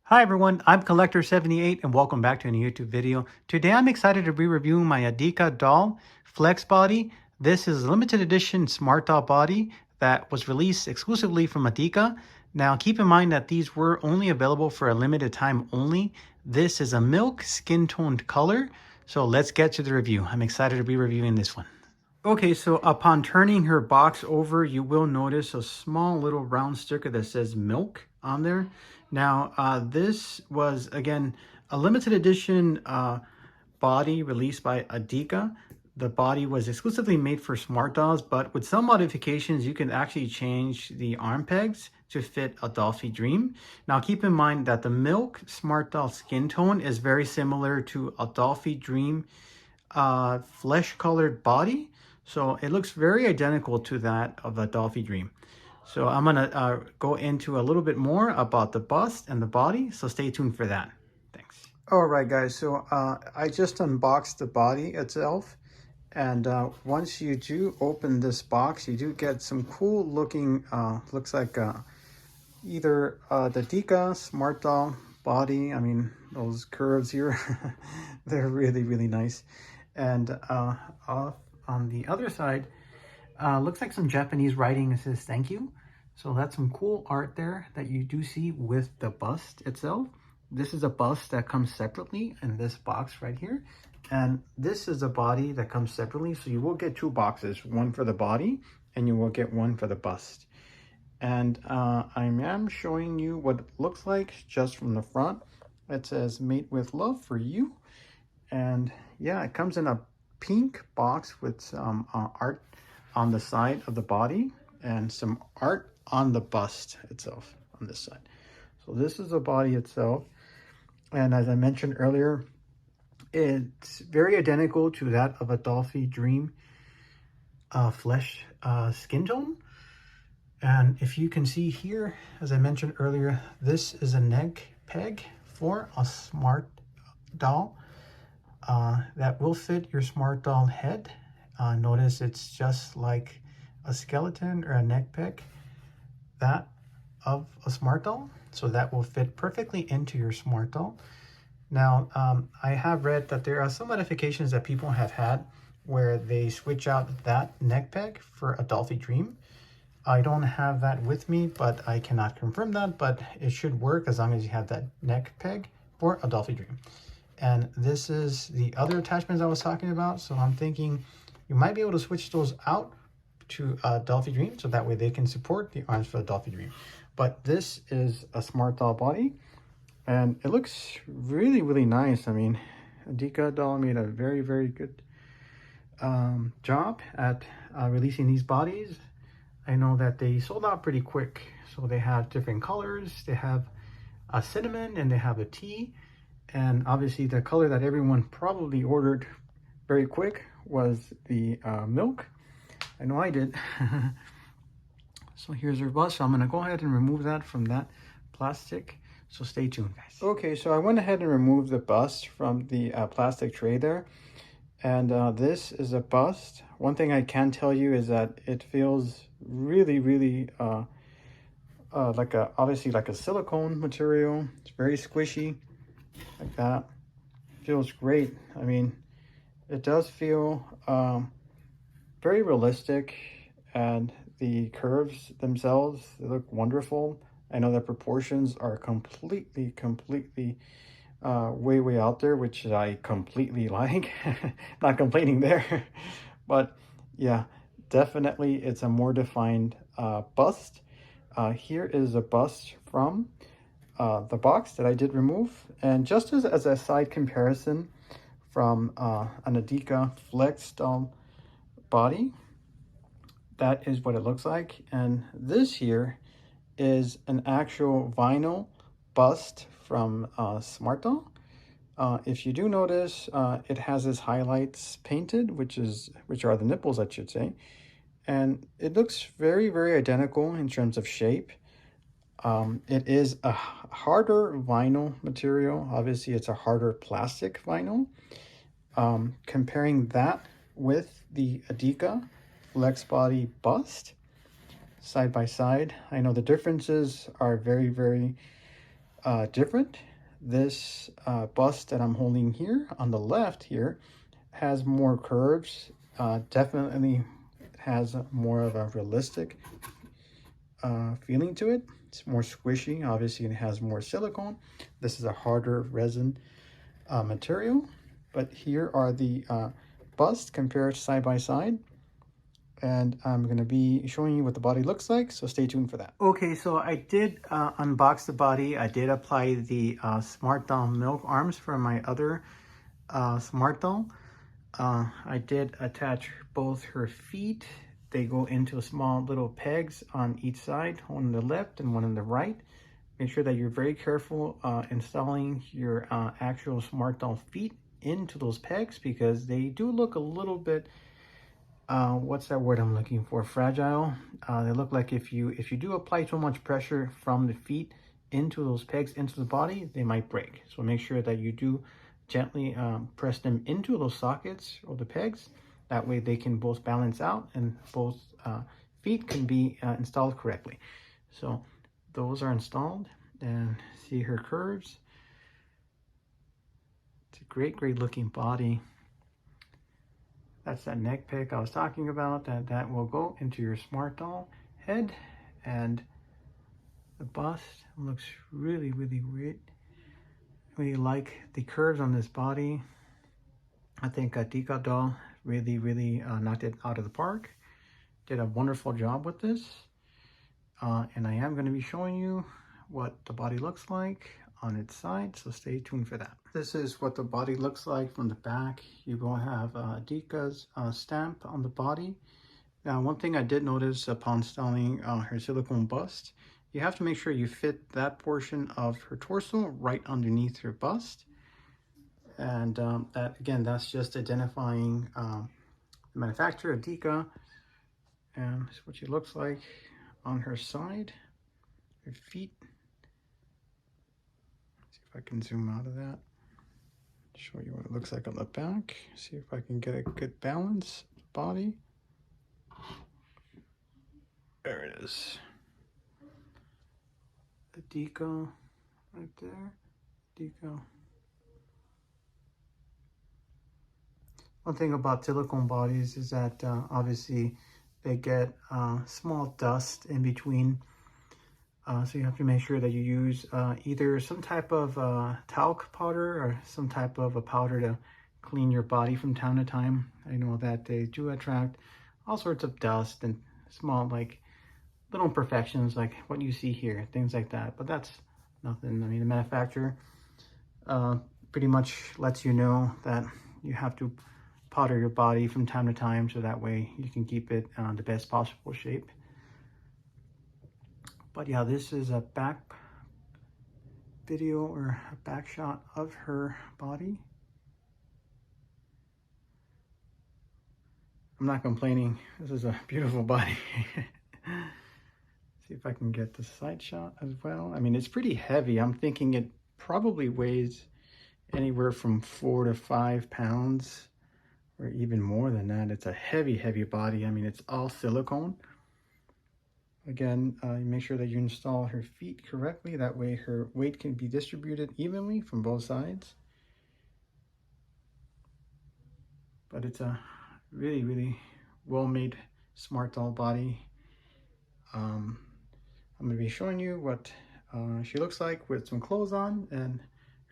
Hi everyone, I'm Collector78 and welcome back to a new YouTube video. Today I'm excited to be reviewing my ADYKA doll Flex Body. This is a limited edition smart doll body that was released exclusively from ADYKA. Now keep in mind that these were only available for a limited time only. This is a milk skin toned color. So let's get to the review. I'm excited to be reviewing this one. Okay, so upon turning her box over, you will notice a small little round sticker that says milk on there. Now, this was, again, a limited edition body released by ADYKA. The body was exclusively made for smart dolls, but with some modifications, you can actually change the arm pegs to fit a Dolphy Dream. Now, keep in mind that the milk smart doll skin tone is very similar to a Dolphy Dream flesh-colored body. So it looks very identical to that of a Dolphy Dream. So I'm gonna go into a little bit more about the bust and the body, so stay tuned for that. Thanks. All right, guys, so I just unboxed the body itself. And once you do open this box, you do get some cool looking, looks like either the ADYKA Smart Doll body. I mean, those curves here, they're really, really nice. And on the other side, looks like some Japanese writing. It says thank you. So that's some cool art there that you do see with the bust itself. This is a bust that comes separately in this box right here. And this is a body that comes separately. So you will get two boxes, one for the body and you will get one for the bust. And I am showing you what it looks like just from the front. It says made with love for you. And yeah, it comes in a pink box with some art on the side of the body and some art on the bust itself on this side. So this is the body itself. And as I mentioned earlier, it's very identical to that of a Dolphy Dream flesh skin tone. And if you can see here, as I mentioned earlier, this is a neck peg for a smart doll that will fit your smart doll head. Notice it's just like a skeleton or a neck peg, that of a smart doll. So that will fit perfectly into your smart doll. Now, I have read that there are some modifications that people have had where they switch out that neck peg for a Dolphy Dream. I don't have that with me, but I cannot confirm that, but it should work as long as you have that neck peg for a Dolphy Dream. And this is the other attachments I was talking about. So I'm thinking you might be able to switch those out to a Dolphy Dream, so that way they can support the arms for the Dolphy Dream. But this is a smart doll body, and it looks really, really nice. I mean, ADYKA doll made a very, very good job at releasing these bodies. I know that they sold out pretty quick. So they have different colors. They have a cinnamon and they have a tea. And obviously the color that everyone probably ordered very quick was the milk. I know I did. So here's her bust. So I'm gonna go ahead and remove that from that plastic. So stay tuned, guys. Okay, so I went ahead and removed the bust from the plastic tray there. And this is a bust. One thing I can tell you is that it feels really, really obviously like a silicone material. It's very squishy, like that. Feels great. I mean, it does feel very realistic, and the curves themselves, they look wonderful. I know the proportions are completely way out there, which I completely like. Not complaining there. But yeah, definitely it's a more defined bust. Here is a bust from the box that I did remove. And just as a side comparison from an ADYKA Flex doll body, that is what it looks like. And this here is an actual vinyl bust from Smart Doll. If you do notice, it has its highlights painted, which are the nipples, I should say. And it looks very, very identical in terms of shape. It is a harder vinyl material. Obviously, it's a harder plastic vinyl. Comparing that with the ADYKA Flex Body Bust, side by side, I know the differences are very, very different. This bust that I'm holding here on the left here has more curves. Definitely has more of a realistic feeling to it. It's more squishy. Obviously, it has more silicone. This is a harder resin material. But here are the busts compared side by side. And I'm going to be showing you what the body looks like, so stay tuned for that. Okay, so I did unbox the body. I did apply the Smart Doll milk arms for my other Smart Doll. I did attach both her feet. They go into small little pegs on each side, one on the left and one on the right. Make sure that you're very careful installing your actual Smart Doll feet into those pegs, because they do look a little bit what's that word I'm looking for? Fragile. They look like if you do apply too much pressure from the feet into those pegs into the body, they might break. So make sure that you do gently press them into those sockets or the pegs. That way they can both balance out and both feet can be installed correctly. So those are installed, and see her curves. It's a great looking body. That's that neck pick I was talking about, that will go into your Smart Doll head. And the bust looks really great. Really like the curves on this body. I think ADYKA doll really knocked it out of the park. Did a wonderful job with this. And I am going to be showing you what the body looks like on its side, so stay tuned for that. This is what the body looks like from the back. You will have ADYKA's stamp on the body. Now, one thing I did notice upon installing her silicone bust, you have to make sure you fit that portion of her torso right underneath her bust. And that, again, that's just identifying the manufacturer, ADYKA. And this is what she looks like on her side, her feet. I can zoom out of that, show you what it looks like on the back. See if I can get a good balance of the body. There it is. ADYKA right there. ADYKA. One thing about silicone bodies is that obviously they get small dust in between. So you have to make sure that you use either some type of talc powder or some type of a powder to clean your body from time to time. I know that they do attract all sorts of dust and small, like, little imperfections like what you see here, things like that. But that's nothing. I mean, the manufacturer pretty much lets you know that you have to powder your body from time to time, so that way you can keep it the best possible shape. But yeah, this is a back video or a back shot of her body. I'm not complaining. This is a beautiful body. See if I can get the side shot as well. I mean, it's pretty heavy. I'm thinking it probably weighs anywhere from 4 to 5 pounds, or even more than that. It's a heavy body. I mean, it's all silicone. Again, make sure that you install her feet correctly. That way her weight can be distributed evenly from both sides. But it's a really well-made Smart Doll body. I'm going to be showing you what she looks like with some clothes on and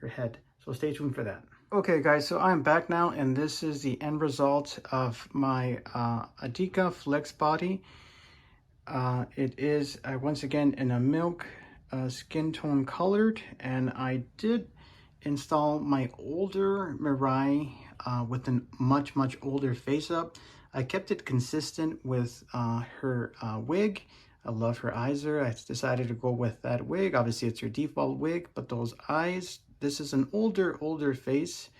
her head. So stay tuned for that. Okay guys, so I'm back now, and this is the end result of my ADYKA Flex body. It is once again in a milk skin tone colored, and I did install my older Mirai with a much older face up. I kept it consistent with her wig. I love her eyes there. I decided to go with that wig. Obviously it's her default wig, but those eyes, this is an older face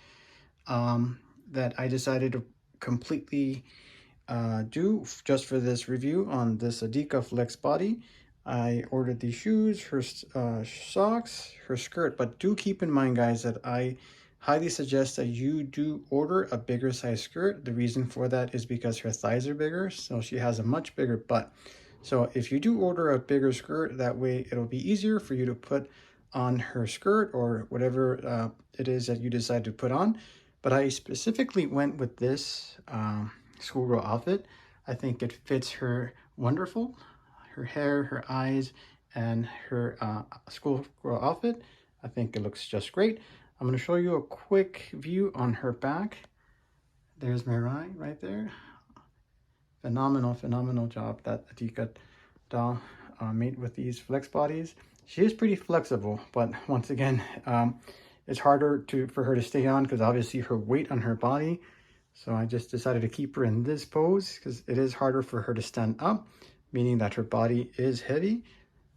that I decided to completely do just for this review on this ADYKA Flex body. I ordered the shoes, her socks, her skirt, but do keep in mind, guys, that I highly suggest that you do order a bigger size skirt. The reason for that is because her thighs are bigger, so she has a much bigger butt. So if you do order a bigger skirt, that way it'll be easier for you to put on her skirt or whatever it is that you decide to put on. But I specifically went with this schoolgirl outfit. I think it fits her wonderful. Her hair, her eyes, and her schoolgirl outfit. I think it looks just great. I'm going to show you a quick view on her back. There's Mirai right there. Phenomenal job that ADYKA doll made with these flex bodies. She is pretty flexible, but once again, it's harder for her to stay on because obviously her weight on her body. So I just decided to keep her in this pose because it is harder for her to stand up, meaning that her body is heavy.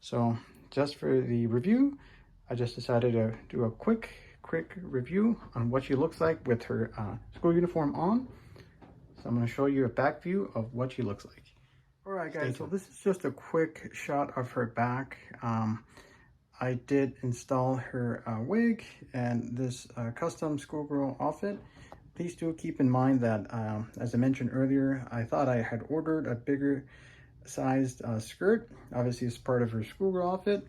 So just for the review, I just decided to do a quick review on what she looks like with her school uniform on. So I'm going to show you a back view of what she looks like. All right, guys, so this is just a quick shot of her back. I did install her wig and this custom schoolgirl outfit. Please do keep in mind that, as I mentioned earlier, I thought I had ordered a bigger sized skirt. Obviously, it's part of her schoolgirl outfit.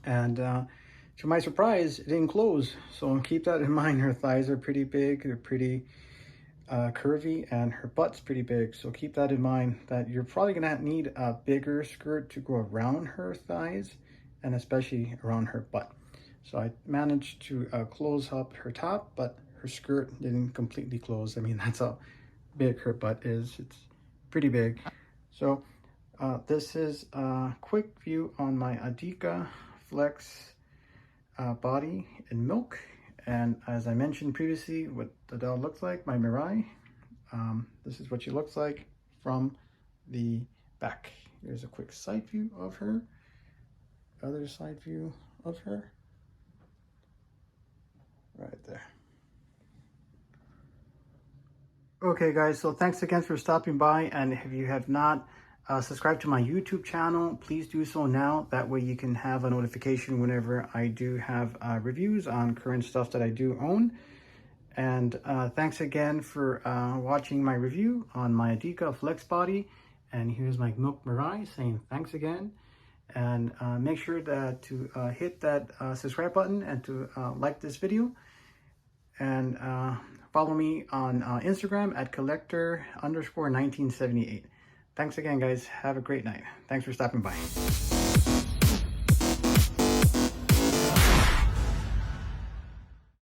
And to my surprise, it didn't close. So keep that in mind. Her thighs are pretty big. They're pretty curvy, and her butt's pretty big. So keep that in mind that you're probably going to need a bigger skirt to go around her thighs and especially around her butt. So I managed to close up her top, but her skirt didn't completely close. I mean, that's how big her butt is. It's pretty big. So this is a quick view on my ADYKA Flex body in milk. And as I mentioned previously, what the doll looks like, my Mirai, this is what she looks like from the back. Here's a quick side view of her, other side view of her, right there. Okay, guys, so thanks again for stopping by. And if you have not subscribed to my YouTube channel, please do so now. That way you can have a notification whenever I do have reviews on current stuff that I do own. And thanks again for watching my review on my ADYKA Flex Body. And here's my Milk Mirai saying thanks again. And make sure to hit that subscribe button and to like this video. And follow me on Instagram at collector_1978. Thanks again, guys. Have a great night. Thanks for stopping by.